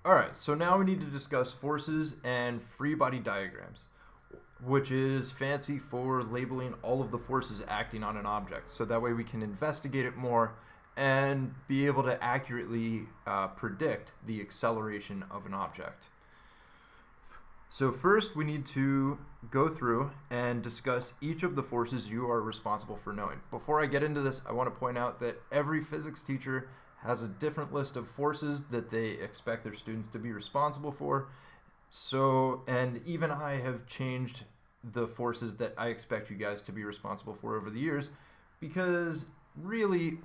Alright, so now we need to discuss forces and free body diagrams, which is fancy for labeling all of the forces acting on an object. So that way we can investigate it more and be able to accurately predict the acceleration of an object. So first we need to go through and discuss each of the forces you are responsible for knowing. Before I get into this, I want to point out that every physics teacher has a different list of forces that they expect their students to be responsible for. So, and even I have changed the forces that I expect you guys to be responsible for over the years, because really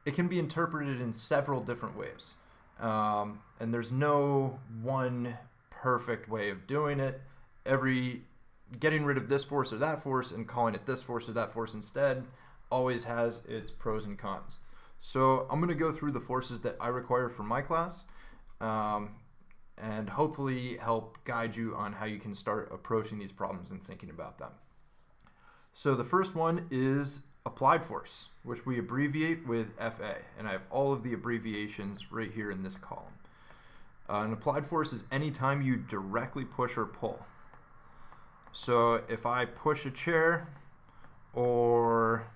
it can be interpreted in several different ways. And there's no one perfect way of doing it. Getting rid of this force or that force and calling it this force or that force instead always has its pros and cons. So I'm going to go through the forces that I require for my class and hopefully help guide you on how you can start approaching these problems and thinking about them. So the first one is applied force, which we abbreviate with FA, and I have all of the abbreviations right here in this column. An applied force is any time you directly push or pull. So if I push a chair, or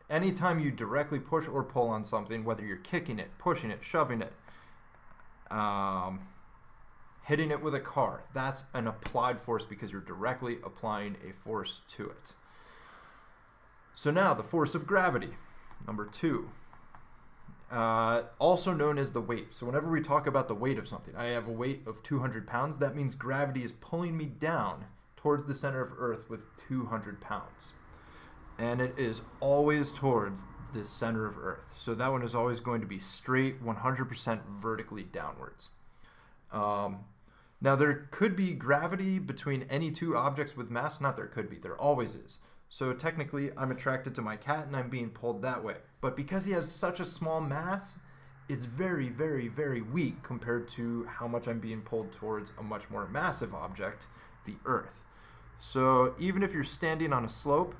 anytime you directly push or pull on something, whether you're kicking it, pushing it, shoving it, hitting it with a car, that's an applied force because you're directly applying a force to it. So now the force of gravity, number 2, also known as the weight. So whenever we talk about the weight of something, I have a weight of 200 pounds, that means gravity is pulling me down towards the center of Earth with 200 pounds. And it is always towards the center of Earth. So that one is always going to be straight, 100% vertically downwards. Now there could be gravity between any two objects with mass. Not there could be, there always is. So technically I'm attracted to my cat and I'm being pulled that way. But because he has such a small mass, it's very, very, very weak compared to how much I'm being pulled towards a much more massive object, the Earth. So even if you're standing on a slope,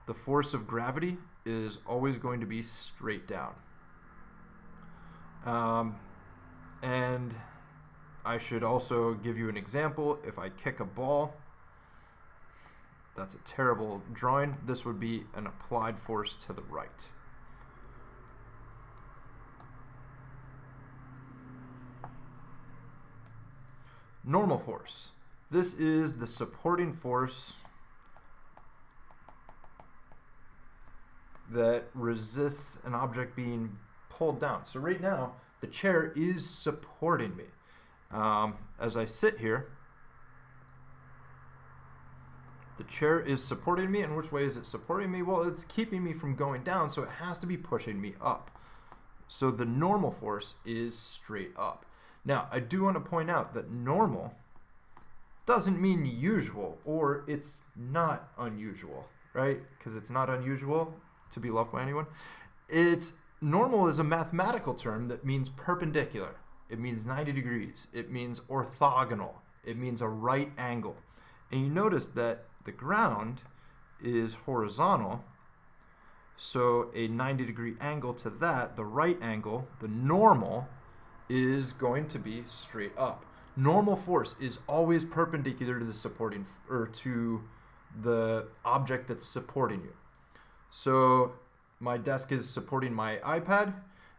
the force of gravity is always going to be straight down. And I should also give you an example. If I kick a ball, that's a terrible drawing. This would be an applied force to the right. Normal force. This is the supporting force that resists an object being pulled down. So right now, the chair is supporting me. As I sit here, the chair is supporting me. And which way is it supporting me? Well, it's keeping me from going down, so it has to be pushing me up. So the normal force is straight up. Now, I do want to point out that normal doesn't mean usual, or it's not unusual, right? Because it's not unusual to be loved by anyone. Normal is a mathematical term that means perpendicular. It means 90 degrees. It means orthogonal. It means a right angle. And you notice that the ground is horizontal, so a 90-degree angle to that, the right angle, the normal, is going to be straight up. Normal force is always perpendicular to the supporting, or to the object that's supporting you. So my desk is supporting my iPad,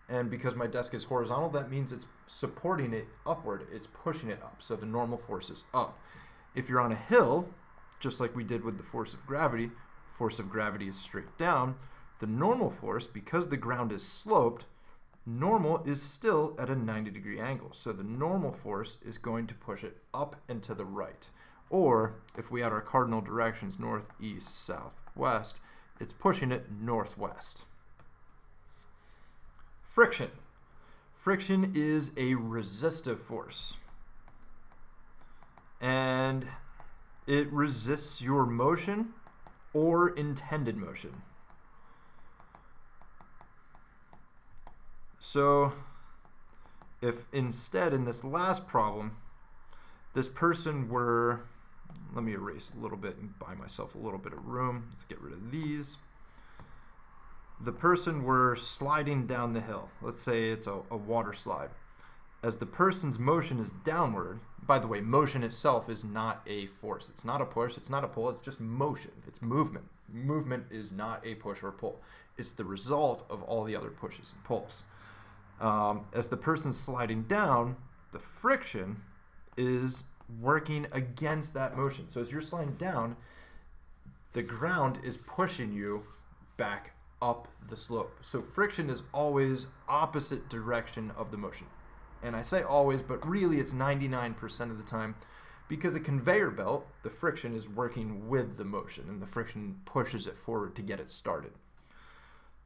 and because my desk is horizontal, that means it's supporting it upward. It's pushing it up, so the normal force is up. If you're on a hill, just like we did with the force of gravity is straight down. The normal force, because the ground is sloped, normal is still at a 90-degree angle. So the normal force is going to push it up and to the right. Or if we had our cardinal directions, north, east, south, west, it's pushing it northwest. Friction. Friction is a resistive force. And it resists your motion or intended motion. So if instead in this last problem, this person were, let me erase a little bit and buy myself a little bit of room. Let's get rid of these. the person were sliding down the hill. Let's say it's a water slide. As the person's motion is downward, by the way, motion itself is not a force. It's not a push, it's not a pull, it's just motion. It's movement. Movement is not a push or pull. It's the result of all the other pushes and pulls. As the person's sliding down, the friction is working against that motion. So as you're sliding down, the ground is pushing you back up the slope. So friction is always opposite direction of the motion. And I say always, but really it's 99% of the time, because a conveyor belt, the friction is working with the motion and the friction pushes it forward to get it started.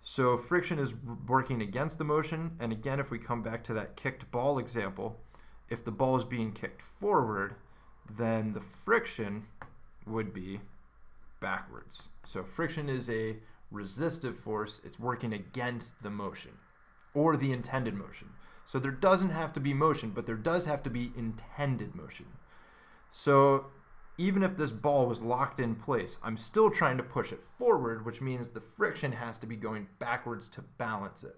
So friction is working against the motion. And again, if we come back to that kicked ball example, if the ball is being kicked forward, then the friction would be backwards. So friction is a resistive force. It's working against the motion or the intended motion. So there doesn't have to be motion, but there does have to be intended motion. So even if this ball was locked in place, I'm still trying to push it forward, which means the friction has to be going backwards to balance it.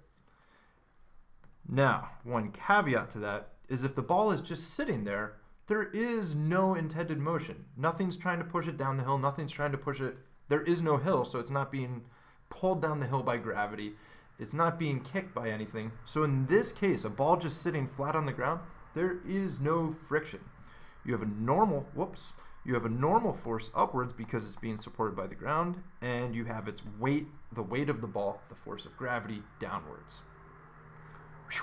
Now, one caveat to that is if the ball is just sitting there, there is no intended motion. Nothing's trying to push it down the hill. Nothing's trying to push it. There is no hill, so it's not being pulled down the hill by gravity. It's not being kicked by anything. So in this case, a ball just sitting flat on the ground, there is no friction. You have a normal, you have a normal force upwards because it's being supported by the ground, and you have its weight, the weight of the ball, the force of gravity, downwards. Whew.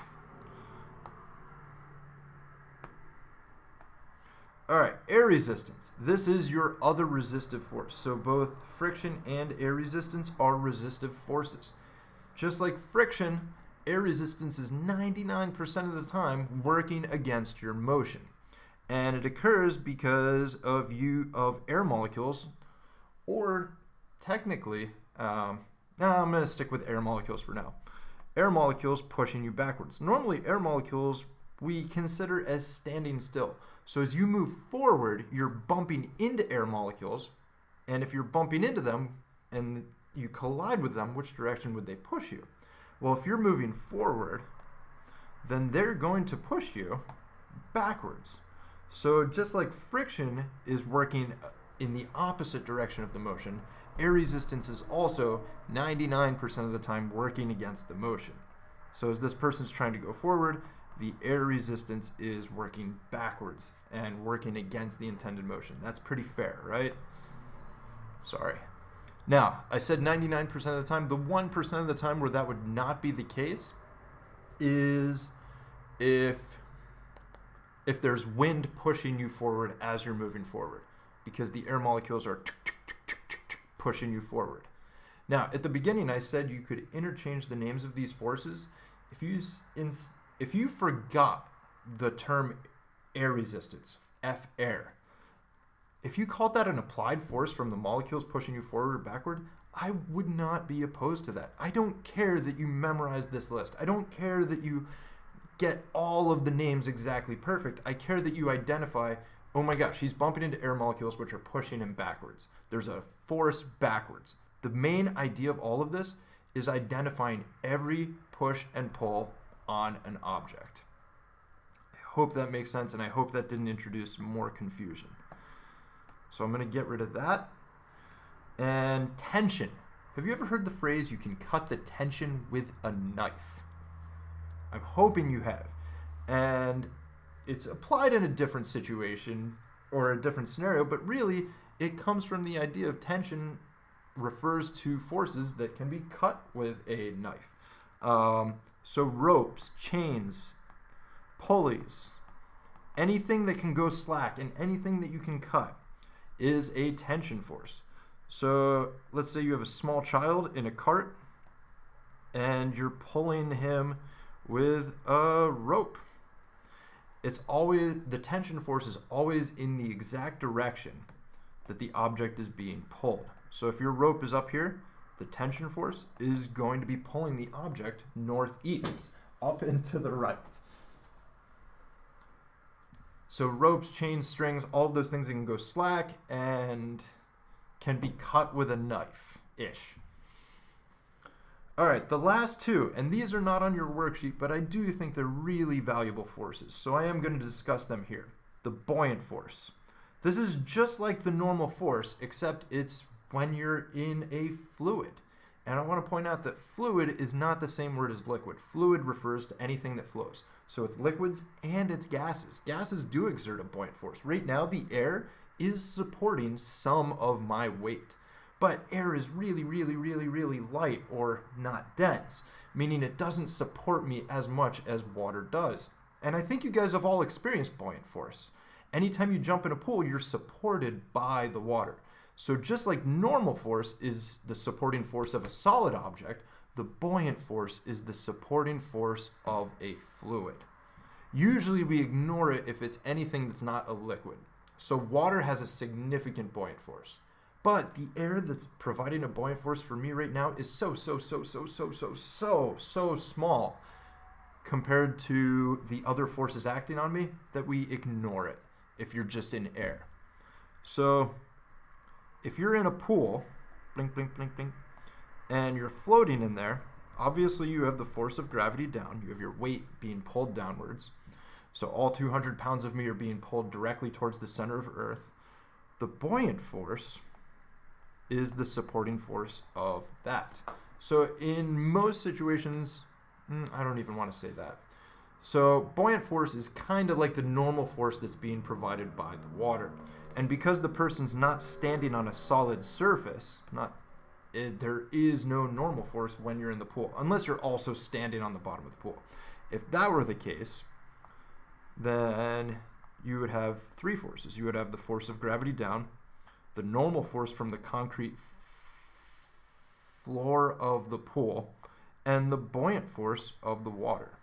All right, air resistance. This is your other resistive force. So both friction and air resistance are resistive forces. Just like friction, air resistance is 99% of the time working against your motion. And it occurs because of air molecules, or technically, I'm going to stick with air molecules for now. Air molecules pushing you backwards. Normally, air molecules we consider as standing still. So as you move forward, you're bumping into air molecules, and if you're bumping into them and you collide with them, which direction would they push you? Well, if you're moving forward, then they're going to push you backwards. So just like friction is working in the opposite direction of the motion, air resistance is also 99% of the time working against the motion. So as this person's trying to go forward, the air resistance is working backwards and working against the intended motion. That's pretty fair, right? Sorry. Now, I said 99% of the time. The 1% of the time where that would not be the case is if there's wind pushing you forward as you're moving forward, because the air molecules are pushing you forward. Now, at the beginning, I said you could interchange the names of these forces. If you forgot the term air resistance, F-air, if you called that an applied force from the molecules pushing you forward or backward, I would not be opposed to that. I don't care that you memorize this list. I don't care that you get all of the names exactly perfect. I care that you identify, oh my gosh, he's bumping into air molecules which are pushing him backwards. There's a force backwards. The main idea of all of this is identifying every push and pull on an object. I hope that makes sense, and I hope that didn't introduce more confusion. So I'm going to get rid of that. And tension. Have you ever heard the phrase, you can cut the tension with a knife? I'm hoping you have. And it's applied in a different situation or a different scenario, but really it comes from the idea of tension refers to forces that can be cut with a knife. So ropes, chains, pulleys, anything that can go slack and anything that you can cut is a tension force. So let's say you have a small child in a cart and you're pulling him with a rope. It's always, the tension force is always in the exact direction that the object is being pulled. So if your rope is up here, the tension force is going to be pulling the object northeast, up and to the right. So ropes, chains, strings, all of those things that can go slack and can be cut with a knife-ish. All right, the last two, and these are not on your worksheet, but I do think they're really valuable forces, so I am going to discuss them here. The buoyant force. This is just like the normal force, except it's when you're in a fluid. And I want to point out that fluid is not the same word as liquid. Fluid refers to anything that flows. So it's liquids and it's gases. Gases do exert a buoyant force. Right now, the air is supporting some of my weight. But air is really, really, really, really light or not dense, meaning it doesn't support me as much as water does. And I think you guys have all experienced buoyant force. Anytime you jump in a pool, you're supported by the water. So just like normal force is the supporting force of a solid object, the buoyant force is the supporting force of a fluid. Usually we ignore it if it's anything that's not a liquid. So water has a significant buoyant force. But the air that's providing a buoyant force for me right now is so small compared to the other forces acting on me that we ignore it if you're just in air. So if you're in a pool, blink, blink, blink, blink, and you're floating in there, obviously you have the force of gravity down. You have your weight being pulled downwards. So all 200 pounds of me are being pulled directly towards the center of Earth. The buoyant force is the supporting force of that. So in most situations, I don't even want to say that. So buoyant force is kind of like the normal force that's being provided by the water. And because the person's not standing on a solid surface, there is no normal force when you're in the pool, unless you're also standing on the bottom of the pool. If that were the case, then you would have three forces. You would have the force of gravity down, the normal force from the concrete floor of the pool, and the buoyant force of the water.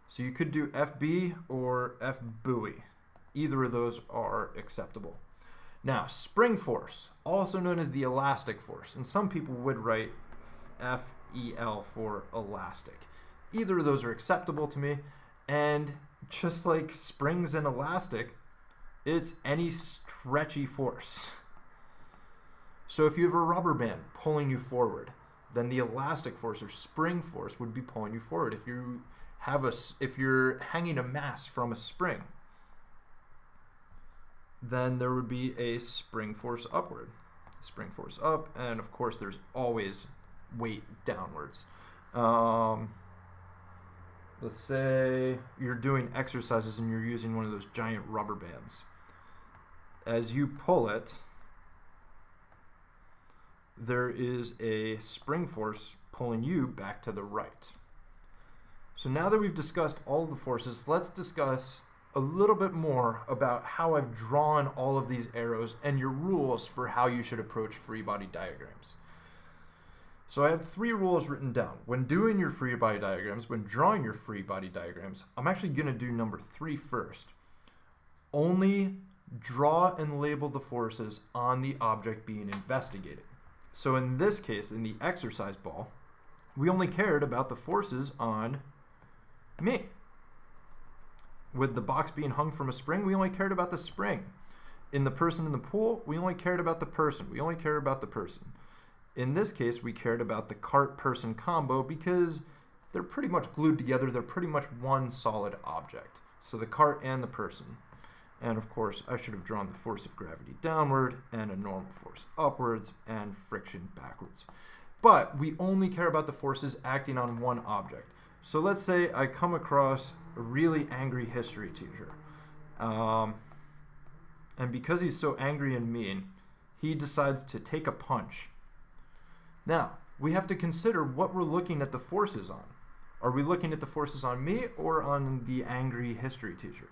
So you could do FB or F buoy. Either of those are acceptable. Now, spring force, also known as the elastic force, and some people would write FEL for elastic. Either of those are acceptable to me, and just like springs and elastic, it's any stretchy force. So if you have a rubber band pulling you forward, then the elastic force or spring force would be pulling you forward. If you're hanging a mass from a spring, then there would be a spring force upward. Spring force up, and of course there's always weight downwards. Let's say you're doing exercises and you're using one of those giant rubber bands. As you pull it, there is a spring force pulling you back to the right. So now that we've discussed all of the forces, let's discuss a little bit more about how I've drawn all of these arrows and your rules for how you should approach free body diagrams. So I have 3 rules written down. When doing your free body diagrams, when drawing your free body diagrams, I'm actually going to do number 3 first. Only draw and label the forces on the object being investigated. So in this case, in the exercise ball, we only cared about the forces on me. With the box being hung from a spring, we only cared about the spring. In the person in the pool, we only cared about the person. We only care about the person. In this case, we cared about the cart-person combo because they're pretty much glued together. They're pretty much one solid object. So the cart and the person. And of course, I should have drawn the force of gravity downward and a normal force upwards and friction backwards. But we only care about the forces acting on one object. So let's say I come across a really angry history teacher. And because he's so angry and mean, he decides to take a punch. Now, we have to consider what we're looking at the forces on. Are we looking at the forces on me or on the angry history teacher?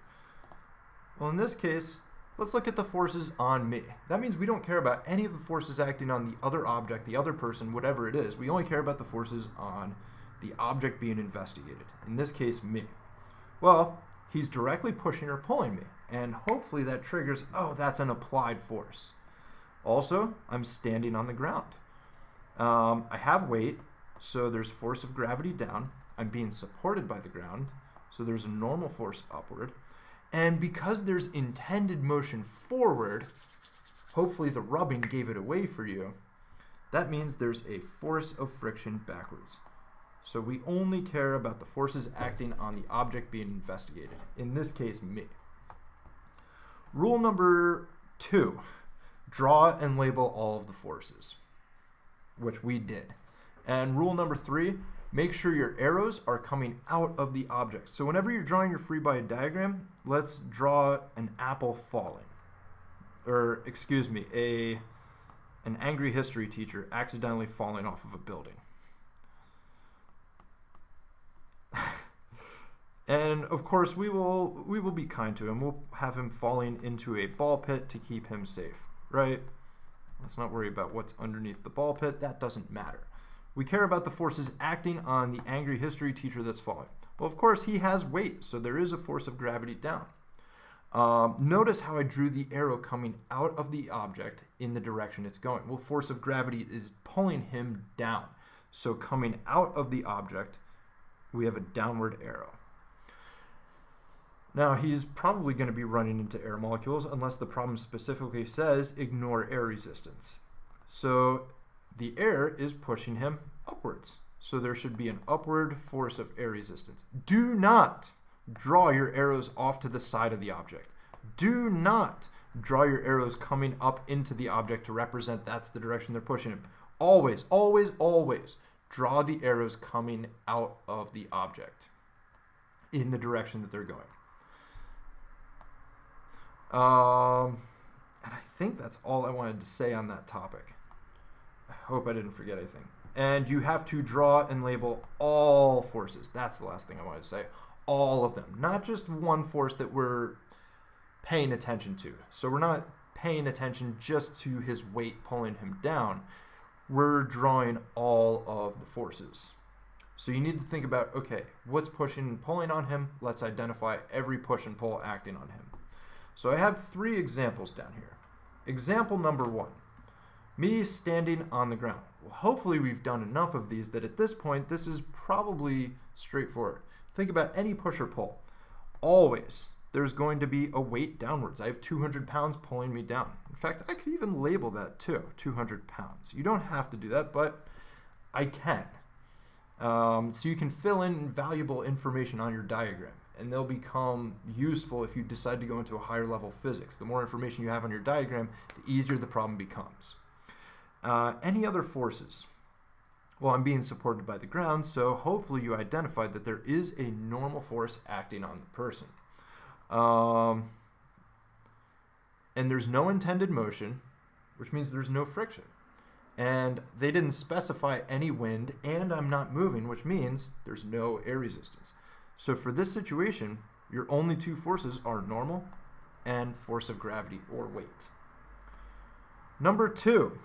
Well, in this case, let's look at the forces on me. That means we don't care about any of the forces acting on the other object, the other person, whatever it is. We only care about the forces on the object being investigated. In this case, me. Well, he's directly pushing or pulling me, and hopefully that triggers, oh, that's an applied force. Also, I'm standing on the ground. I have weight, so there's force of gravity down. I'm being supported by the ground, so there's a normal force upward. And because there's intended motion forward, hopefully the rubbing gave it away for you, that means there's a force of friction backwards. So we only care about the forces acting on the object being investigated, in this case, me. Rule number 2, draw and label all of the forces, which we did. And rule number 3, make sure your arrows are coming out of the object. So whenever you're drawing your free body diagram, let's draw an apple falling. Or, excuse me, an angry history teacher accidentally falling off of a building. And of course, we will be kind to him. We'll have him falling into a ball pit to keep him safe, right? Let's not worry about what's underneath the ball pit. That doesn't matter. We care about the forces acting on the angry history teacher that's falling. Well, of course, he has weight, so there is a force of gravity down. Notice how I drew the arrow coming out of the object in the direction it's going. Well, force of gravity is pulling him down. So coming out of the object, we have a downward arrow. Now, he's probably going to be running into air molecules unless the problem specifically says ignore air resistance. So the air is pushing him upwards. So there should be an upward force of air resistance. Do not draw your arrows off to the side of the object. Do not draw your arrows coming up into the object to represent that's the direction they're pushing him. Always, always, always draw the arrows coming out of the object in the direction that they're going. And I think that's all I wanted to say on that topic. I hope I didn't forget anything. And you have to draw and label all forces. That's the last thing I wanted to say. All of them. Not just one force that we're paying attention to. So we're not paying attention just to his weight pulling him down. We're drawing all of the forces. So you need to think about, okay, what's pushing and pulling on him? Let's identify every push and pull acting on him. So I have 3 examples down here. Example number 1, me standing on the ground. Well, hopefully we've done enough of these that at this point, this is probably straightforward. Think about any push or pull. Always, there's going to be a weight downwards. I have 200 pounds pulling me down. In fact, I could even label that too, 200 pounds. You don't have to do that, but I can. So you can fill in valuable information on your diagram, and they'll become useful if you decide to go into a higher level physics. The more information you have on your diagram, the easier the problem becomes. Any other forces? Well, I'm being supported by the ground, so hopefully you identified that there is a normal force acting on the person. And there's no intended motion, which means there's no friction. And they didn't specify any wind, and I'm not moving, which means there's no air resistance. So for this situation, your only 2 forces are normal and force of gravity or weight. Number 2,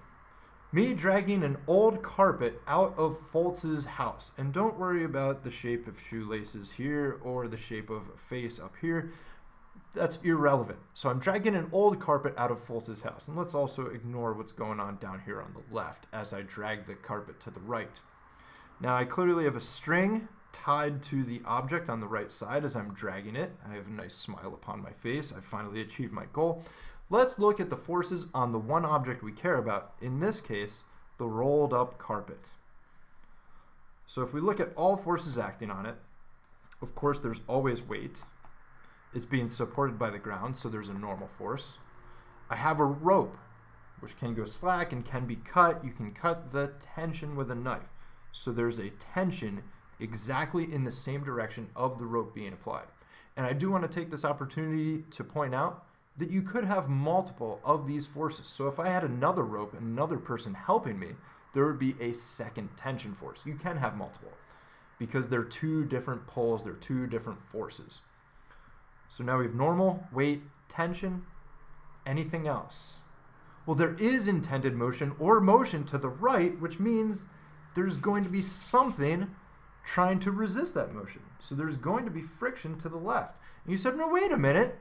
me dragging an old carpet out of Foltz's house. And don't worry about the shape of shoelaces here or the shape of a face up here. That's irrelevant. So I'm dragging an old carpet out of Foltz's house. And let's also ignore what's going on down here on the left as I drag the carpet to the right. Now I clearly have a string tied to the object on the right side as I'm dragging it. I have a nice smile upon my face. I finally achieved my goal. Let's look at the forces on the one object we care about. In this case, the rolled up carpet. So if we look at all forces acting on it, of course there's always weight. It's being supported by the ground, so there's a normal force. I have a rope, which can go slack and can be cut. You can cut the tension with a knife. So there's a tension exactly in the same direction of the rope being applied. And I do want to take this opportunity to point out that you could have multiple of these forces. So if I had another rope and another person helping me, there would be a second tension force. You can have multiple because they're 2 different pulls, they're 2 different forces. So now we have normal, weight, tension, anything else. Well, there is intended motion or motion to the right, which means there's going to be something trying to resist that motion. So there's going to be friction to the left. And you said, no, wait a minute.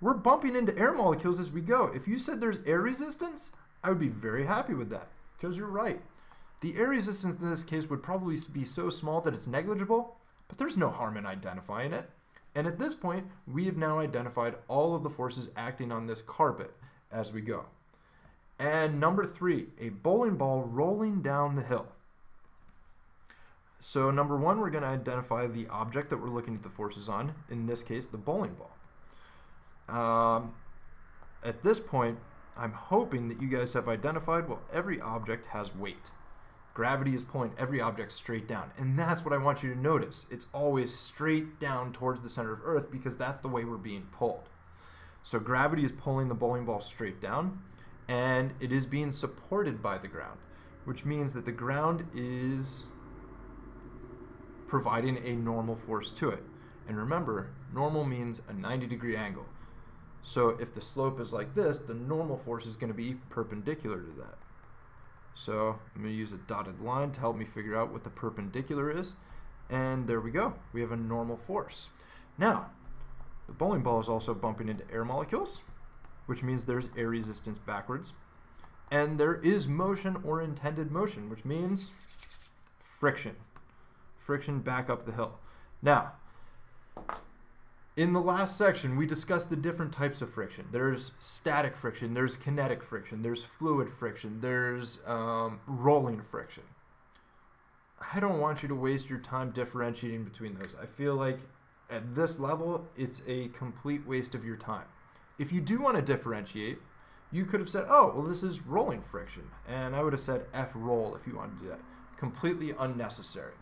We're bumping into air molecules as we go. If you said there's air resistance, I would be very happy with that because you're right. The air resistance in this case would probably be so small that it's negligible, but there's no harm in identifying it. And at this point, we have now identified all of the forces acting on this carpet as we go. And number 3, a bowling ball rolling down the hill. So number 1, we're going to identify the object that we're looking at the forces on, in this case, the bowling ball. At this point, I'm hoping that you guys have identified, well, every object has weight. Gravity is pulling every object straight down, and that's what I want you to notice. It's always straight down towards the center of Earth because that's the way we're being pulled. So gravity is pulling the bowling ball straight down, and it is being supported by the ground, which means that the ground is providing a normal force to it. And remember, normal means a 90-degree angle. So if the slope is like this, the normal force is going to be perpendicular to that. So I'm going to use a dotted line to help me figure out what the perpendicular is. And there we go. We have a normal force. Now, the bowling ball is also bumping into air molecules, which means there's air resistance backwards. And there is motion or intended motion, which means friction. Friction back up the hill. Now, in the last section, we discussed the different types of friction. There's static friction, there's kinetic friction, there's fluid friction, there's rolling friction. I don't want you to waste your time differentiating between those. I feel like at this level, it's a complete waste of your time. If you do want to differentiate, you could have said, oh, well, this is rolling friction. And I would have said F-roll if you wanted to do that. Completely unnecessary.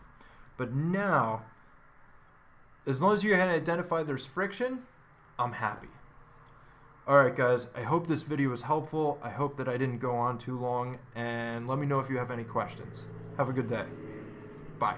But now, as long as you can identify there's friction, I'm happy. Alright guys, I hope this video was helpful. I hope that I didn't go on too long, and let me know if you have any questions. Have a good day. Bye.